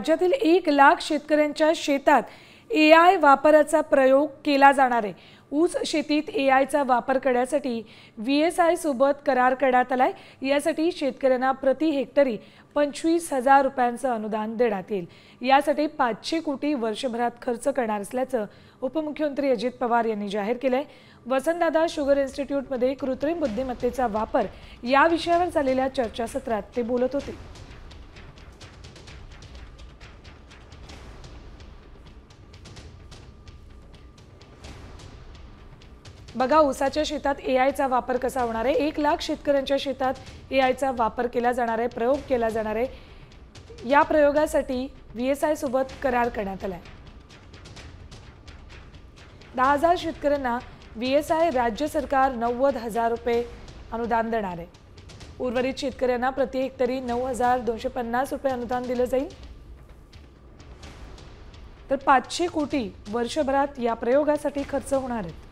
राज्यातील 1 लाख शेतकऱ्यांच्या शेतात AI वापराचा प्रयोग केला जाणार आहे। ऊस शेतीत AIचा वापर करण्यासाठी VSI सोबत करार करण्यात आलाय। यासाठी शेतकऱ्यांना प्रति हेक्टरी 25,000 रुपयांचं अनुदान देण्यात येईल। यासाठी 500 कोटी वर्षभरात खर्च करणार असल्याचं उपमुख्यमंत्री अजित पवार यांनी जाहीर केलंय। वसंतदादा शुगर इन्स्टिट्यूटमध्ये कृत्रिम बुद्धिमत्तेचा वापर या विषयावर झालेल्या चर्चासत्रात ते बोलत होते। बघा, ऊसाच्या शेतात AIचा वापर कसा होणार आहे। 1 लाख शेतकऱ्यांच्या शेतात AIचा वापर केला जाणार आहे, प्रयोग केला जाणार आहे। या प्रयोगासाठी VSI सोबत करार करण्यात आलाय। 10,000 शेतकऱ्यांना VSI राज्य सरकार 90,000 रुपये अनुदान देणार आहे। उर्वरित शेतकऱ्यांना प्रति हेक्टरी 9,250 रुपये अनुदान दिले जाईल। तर 500 कोटी वर्षभरात या प्रयोगासाठी खर्च होणार आहे।